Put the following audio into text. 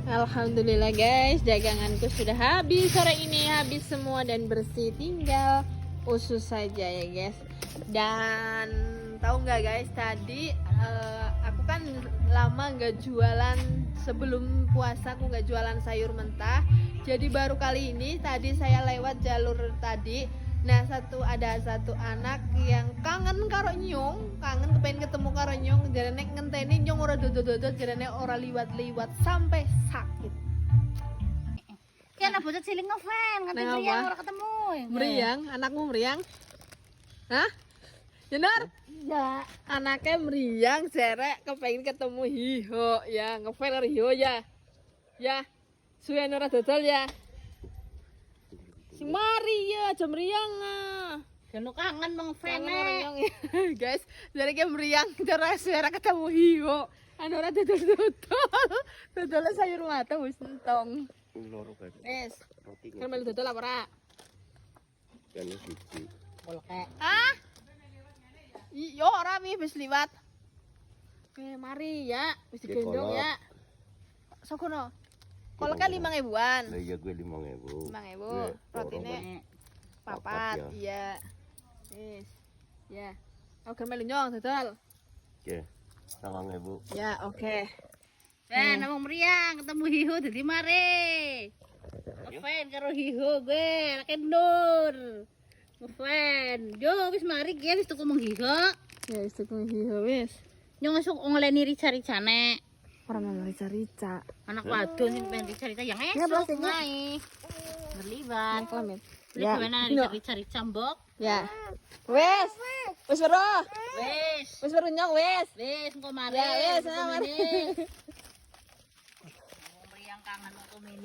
Alhamdulillah guys, daganganku sudah habis sore ini, habis semua dan bersih, tinggal usus saja ya guys. Dan tahu nggak guys, tadi aku kan lama nggak jualan, sebelum puasa aku nggak jualan sayur mentah. Jadi baru kali ini tadi saya lewat jalur tadi. Nah, ada satu anak yang kangen karo nyong, kangen kepengen ketemu karo nyong, jarane ngenteni nyong ora dodot-dodot, jarane ora liwat-liwat sampai sakit. Ya anak bocah cilik ngefan, nganti meriang ora ketemu. Meriang, anakmu meriang? Hah? Benar? Iya. Anaknya meriang, serek kepengen ketemu hiho ya, ngefan karo hiho ya. Ya. Suwe ora dodol ya. Sing mari ya, jam meriang ah. Keno kangen bang Meriang ya. Guys, dari kayak meriang terus suara ketemu hiho. Anu ora dodol-dodol. Dodol sayur mateng wis entong. Wes. Kan melu dodol apa ora? Kan siji. Kolke. Ah? Yo ora mi wis liwat. Oke, mari ya, wis digendong ya. Sokono. Kalau kan 5.000-an. Lah iya gue 5.000. 5.000. Rotine papat, iya. Wis. Ya. Oke melu nyong dodol. Oke. 9.000. Ya, oke. Namung meriang ketemu hiho dadi mare. Ngefan karo hiho gue, kendur. Ngefan. Yo wis mari ki wis tuku mung hiho. Ya wis tuku hiho wis. Nyong esuk ngoleni rica-ricane. Ora mau rica-rica. Anak wadon sing pengen rica-rica yang Ya, esuk plastiknya. ngai. Berlibat. Kelamin. Ya, gimana rica-rica mbok? Ya. Wes. Wes weruh. Wis. Wes weruh nyong wes. Wis engko mari. Ya wes, mari. Meriang kangen engko mene.